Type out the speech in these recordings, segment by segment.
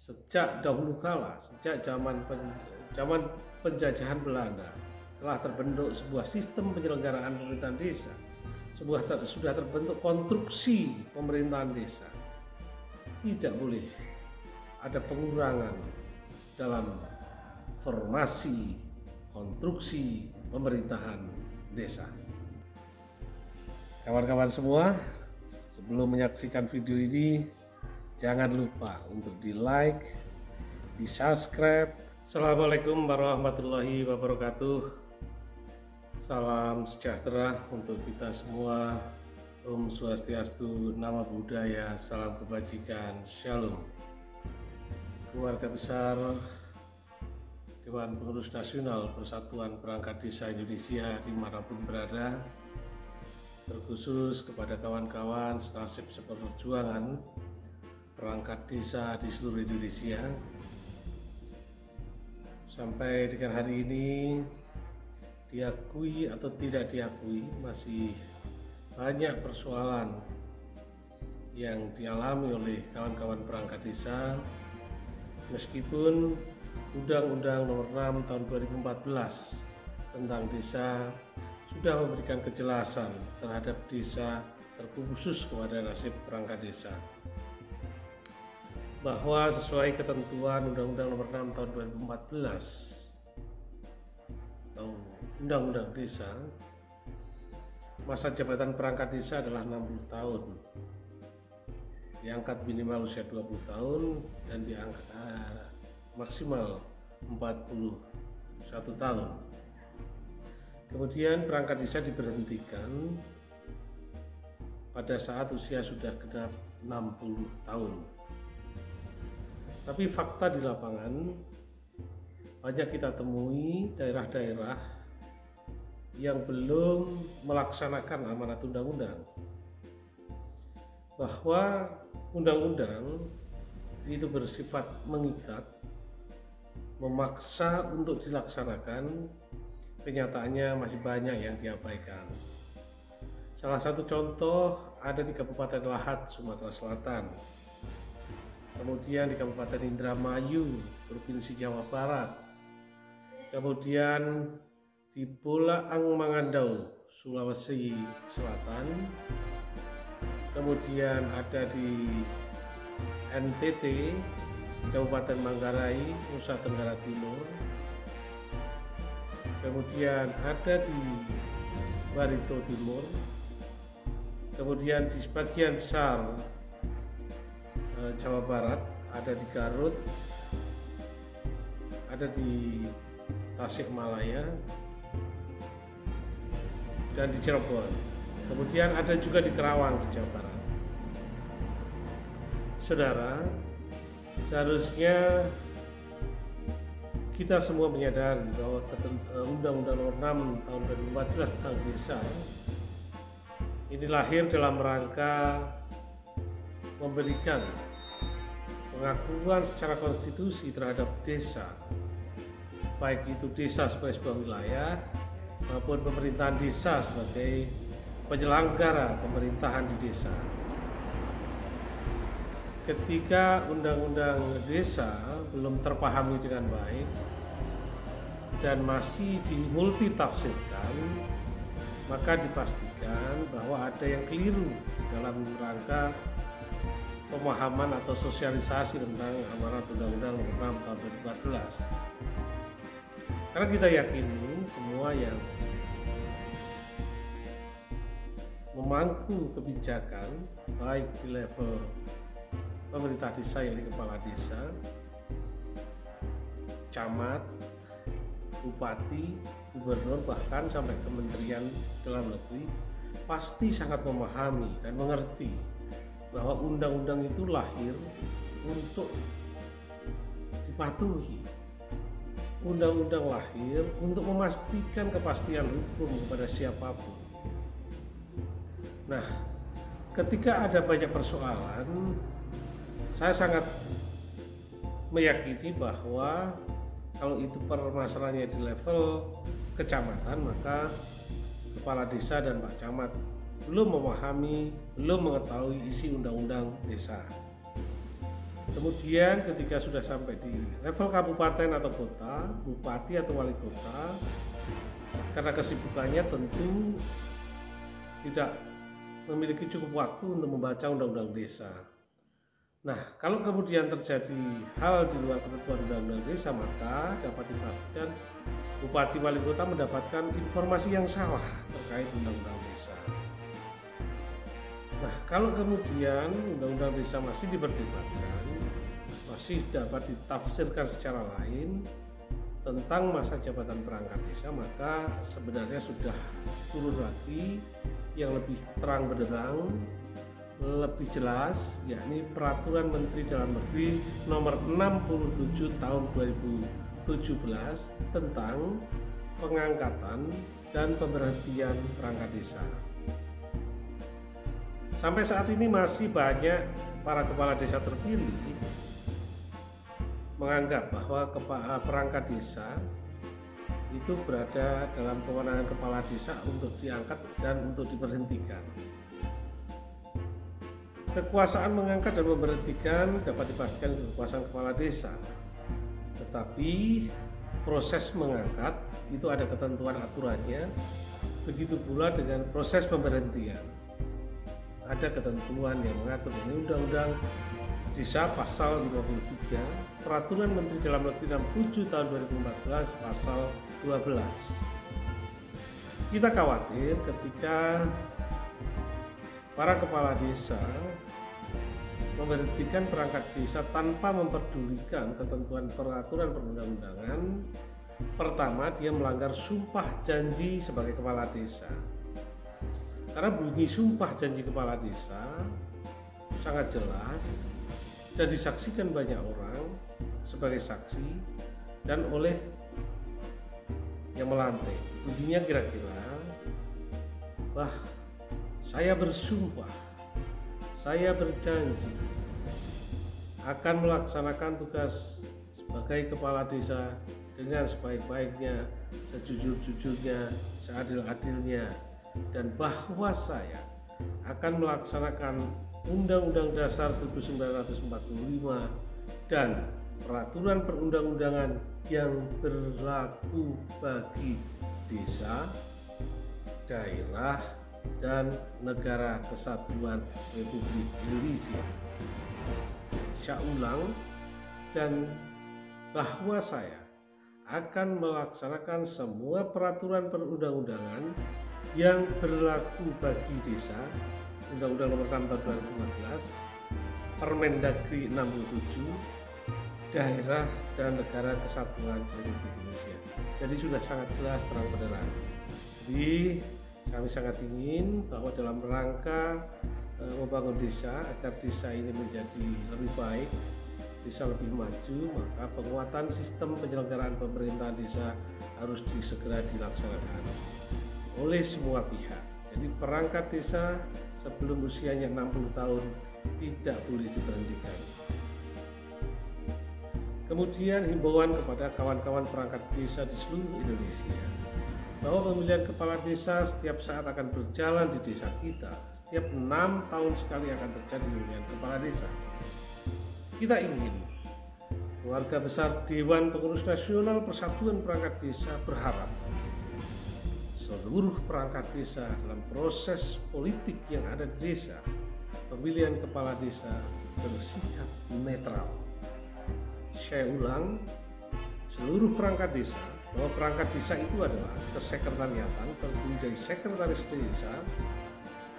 Sejak dahulu kala, sejak zaman penjajahan Belanda, telah terbentuk sebuah sistem penyelenggaraan pemerintahan desa. Sudah terbentuk konstruksi pemerintahan desa. Tidak boleh ada pengurangan dalam formasi konstruksi pemerintahan desa. Kawan-kawan semua, sebelum menyaksikan video ini, jangan lupa untuk di like, di subscribe. Assalamualaikum warahmatullahi wabarakatuh. Salam sejahtera untuk kita semua. Om Swastiastu, Namo Buddhaya, salam kebajikan, Shalom. Keluarga besar Dewan Pengurus Nasional Persatuan Perangkat Desa Indonesia dimanapun berada, terkhusus kepada kawan-kawan senasib seperjuangan perangkat desa di seluruh Indonesia. Sampai dengan hari ini, diakui atau tidak diakui, masih banyak persoalan yang dialami oleh kawan-kawan perangkat desa, meskipun Undang-Undang Nomor 6 Tahun 2014 tentang desa sudah memberikan kejelasan terhadap desa, terkhusus kepada nasib perangkat desa, bahwa sesuai ketentuan Undang-Undang Nomor 6 Tahun 2014 atau Undang-Undang Desa, masa jabatan perangkat desa adalah 60 tahun, diangkat minimal usia 20 tahun dan diangkat maksimal 41 tahun. Kemudian perangkat desa diberhentikan pada saat usia sudah genap 60 tahun. Tapi fakta di lapangan, banyak kita temui daerah-daerah yang belum melaksanakan amanat undang-undang, bahwa undang-undang itu bersifat mengikat, memaksa untuk dilaksanakan, kenyataannya masih banyak yang diabaikan. Salah satu contoh ada di Kabupaten Lahat, Sumatera Selatan, kemudian di Kabupaten Indramayu, Provinsi Jawa Barat, kemudian di Bolaang Mangandau, Sulawesi Selatan, kemudian ada di NTT, Kabupaten Manggarai, Nusa Tenggara Timur, kemudian ada di Barito Timur, kemudian di sebagian besar Jawa Barat, ada di Garut, ada di Tasikmalaya, dan di Cirebon. Kemudian ada juga di Kerawang di Jawa Barat. Saudara, seharusnya kita semua menyadari bahwa Undang-Undang Nomor 6 Tahun 2014 tentang desa ini lahir dalam rangka memberikan pengakuan secara konstitusi terhadap desa, baik itu desa sebagai sebuah wilayah maupun pemerintahan desa sebagai penyelenggara pemerintahan di desa. Ketika undang-undang desa belum terpahami dengan baik dan masih dimultitafsirkan, maka dipastikan bahwa ada yang keliru dalam rangka pemahaman atau sosialisasi tentang amanat Undang-Undang Nomor 6 Tahun 2014. Karena kita yakini semua yang memangku kebijakan, baik di level pemerintah desa, yang di kepala desa, camat, bupati, gubernur, bahkan sampai Kementerian Dalam Negeri, pasti sangat memahami dan mengerti bahwa undang-undang itu lahir untuk dipatuhi. Undang-undang lahir untuk memastikan kepastian hukum kepada siapapun. Nah, ketika ada banyak persoalan, saya sangat meyakini bahwa kalau itu permasalahannya di level kecamatan, maka kepala desa dan Pak Camat belum memahami, belum mengetahui isi undang-undang desa. Kemudian ketika sudah sampai di level kabupaten atau kota, bupati atau wali kota, karena kesibukannya tentu tidak memiliki cukup waktu untuk membaca undang-undang desa. Nah, kalau kemudian terjadi hal di luar ketentuan undang-undang desa, maka dapat dipastikan bupati wali kota mendapatkan informasi yang salah terkait undang-undang desa. Nah, kalau kemudian undang-undang desa masih diperdebatkan, masih dapat ditafsirkan secara lain tentang masa jabatan perangkat desa, maka sebenarnya sudah turun lagi yang lebih terang benderang, lebih jelas, yakni Peraturan Menteri Dalam Negeri Nomor 67 Tahun 2017 tentang pengangkatan dan pemberhentian perangkat desa. Sampai saat ini masih banyak para kepala desa terpilih menganggap bahwa perangkat desa itu berada dalam kewenangan kepala desa untuk diangkat dan untuk diberhentikan. Kekuasaan mengangkat dan memberhentikan dapat dipastikan kekuasaan kepala desa, tetapi proses mengangkat itu ada ketentuan aturannya, begitu pula dengan proses pemberhentian. Ada ketentuan yang mengatur, ini Undang-Undang Desa pasal 53, Peraturan Menteri Dalam Negeri 67 tahun 2014 pasal 12. Kita khawatir ketika para kepala desa memberhentikan perangkat desa tanpa memperdulikan ketentuan peraturan perundang-undangan. Pertama, dia melanggar sumpah janji sebagai kepala desa. Karena bunyi sumpah janji kepala desa sangat jelas dan disaksikan banyak orang sebagai saksi dan oleh yang melantik. Bunyinya kira-kira, saya bersumpah, saya berjanji akan melaksanakan tugas sebagai kepala desa dengan sebaik-baiknya, sejujur-jujurnya, seadil-adilnya, dan bahwa saya akan melaksanakan Undang-Undang Dasar 1945 dan peraturan perundang-undangan yang berlaku bagi desa, daerah, dan Negara Kesatuan Republik Indonesia. Saya ulang, dan bahwa saya akan melaksanakan semua peraturan perundang-undangan yang berlaku bagi desa, Undang-Undang Nomor 6 Tahun 2015, Permendagri 67, daerah dan Negara Kesatuan Republik Indonesia. Jadi sudah sangat jelas terang benderang. Jadi kami sangat ingin bahwa dalam rangka membangun desa agar desa ini menjadi lebih baik, desa lebih maju, maka penguatan sistem penyelenggaraan pemerintahan desa harus segera dilaksanakan oleh semua pihak. Jadi perangkat desa sebelum usianya 60 tahun tidak boleh diberhentikan. Kemudian himbauan kepada kawan-kawan perangkat desa di seluruh Indonesia bahwa pemilihan kepala desa setiap saat akan berjalan di desa kita. Setiap 6 tahun sekali akan terjadi pemilihan kepala desa. Kita ingin keluarga besar Dewan Pengurus Nasional Persatuan Perangkat Desa berharap seluruh perangkat desa dalam proses politik yang ada di desa, pemilihan kepala desa bersikap netral. Saya ulang, seluruh perangkat desa, bahwa perangkat desa itu adalah kesekretariatan, terdiri dari sekretaris desa,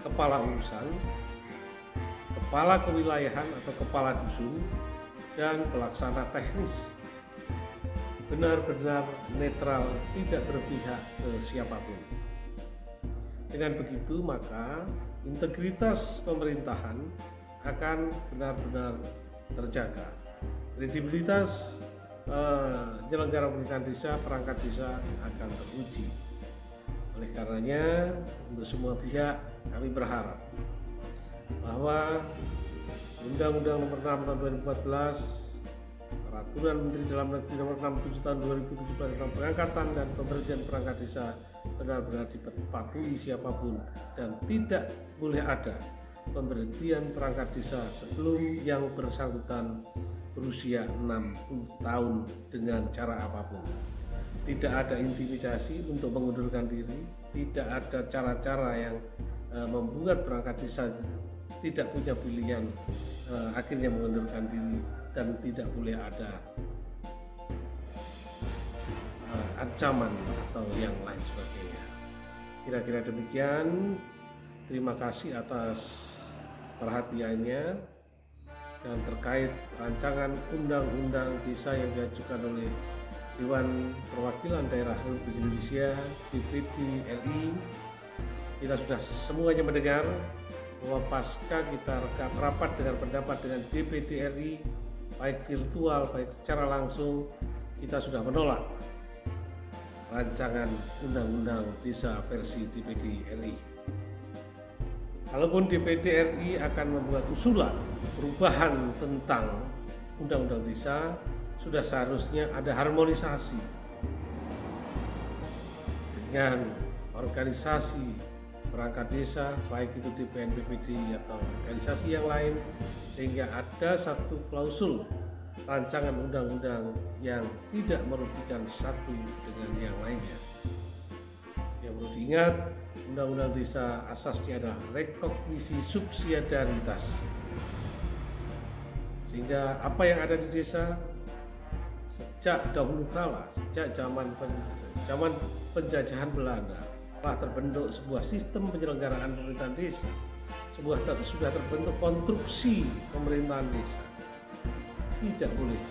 kepala urusan, kepala kewilayahan atau kepala dusun, dan pelaksana teknis. Benar-benar netral, tidak berpihak ke siapapun. Dengan begitu maka integritas pemerintahan akan benar-benar terjaga. Kredibilitas penyelenggara pemerintahan desa, perangkat desa akan teruji. Oleh karenanya, untuk semua pihak kami berharap bahwa Undang-Undang Nomor 6 Tahun 2014, Peraturan Menteri Dalam Negeri Nomor 67 Tahun 2017 tentang pengangkatan dan pemberhentian perangkat desa benar-benar dipatuhi siapapun dan tidak boleh ada pemberhentian perangkat desa sebelum yang bersangkutan berusia 60 tahun dengan cara apapun. Tidak ada intimidasi untuk mengundurkan diri, tidak ada cara-cara yang membuat perangkat desa tidak punya pilihan akhirnya mengundurkan diri, dan tidak boleh ada ancaman atau yang lain sebagainya. Kira-kira demikian. Terima kasih atas perhatiannya. Dan terkait rancangan undang-undang desa yang diajukan oleh Dewan Perwakilan Daerah Republik Indonesia DPD RI, kita sudah semuanya mendengar bahwa pasca kita rapat dengan pendapat dengan DPD RI, baik virtual baik secara langsung, kita sudah menolak rancangan undang-undang desa versi DPD RI. Kalaupun DPD RI akan membuat usulan perubahan tentang undang-undang desa, sudah seharusnya ada harmonisasi dengan organisasi perangkat desa, baik itu DPN, BPD atau organisasi yang lain, sehingga ada satu klausul rancangan undang-undang yang tidak merugikan satu dengan yang lainnya. Yang perlu diingat, undang-undang desa asasnya adalah rekognisi subsidiaritas, sehingga apa yang ada di desa sejak dahulu kala, sejak zaman penjajahan Belanda, telah terbentuk sebuah sistem penyelenggaraan pemerintahan desa, sudah terbentuk konstruksi pemerintahan desa. Tidak boleh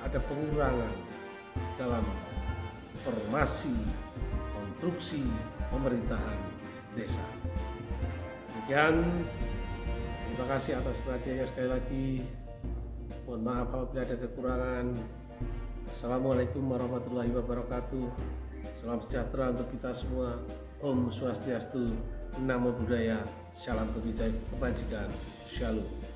ada pengurangan dalam formasi konstruksi pemerintahan desa. Demikian, terima kasih atas perhatiannya sekali lagi. Mohon maaf apabila ada kekurangan. Assalamualaikum warahmatullahi wabarakatuh. Salam sejahtera untuk kita semua. Om Swastiastu, Namo Buddhaya, Salam Kebajikan, Shalom.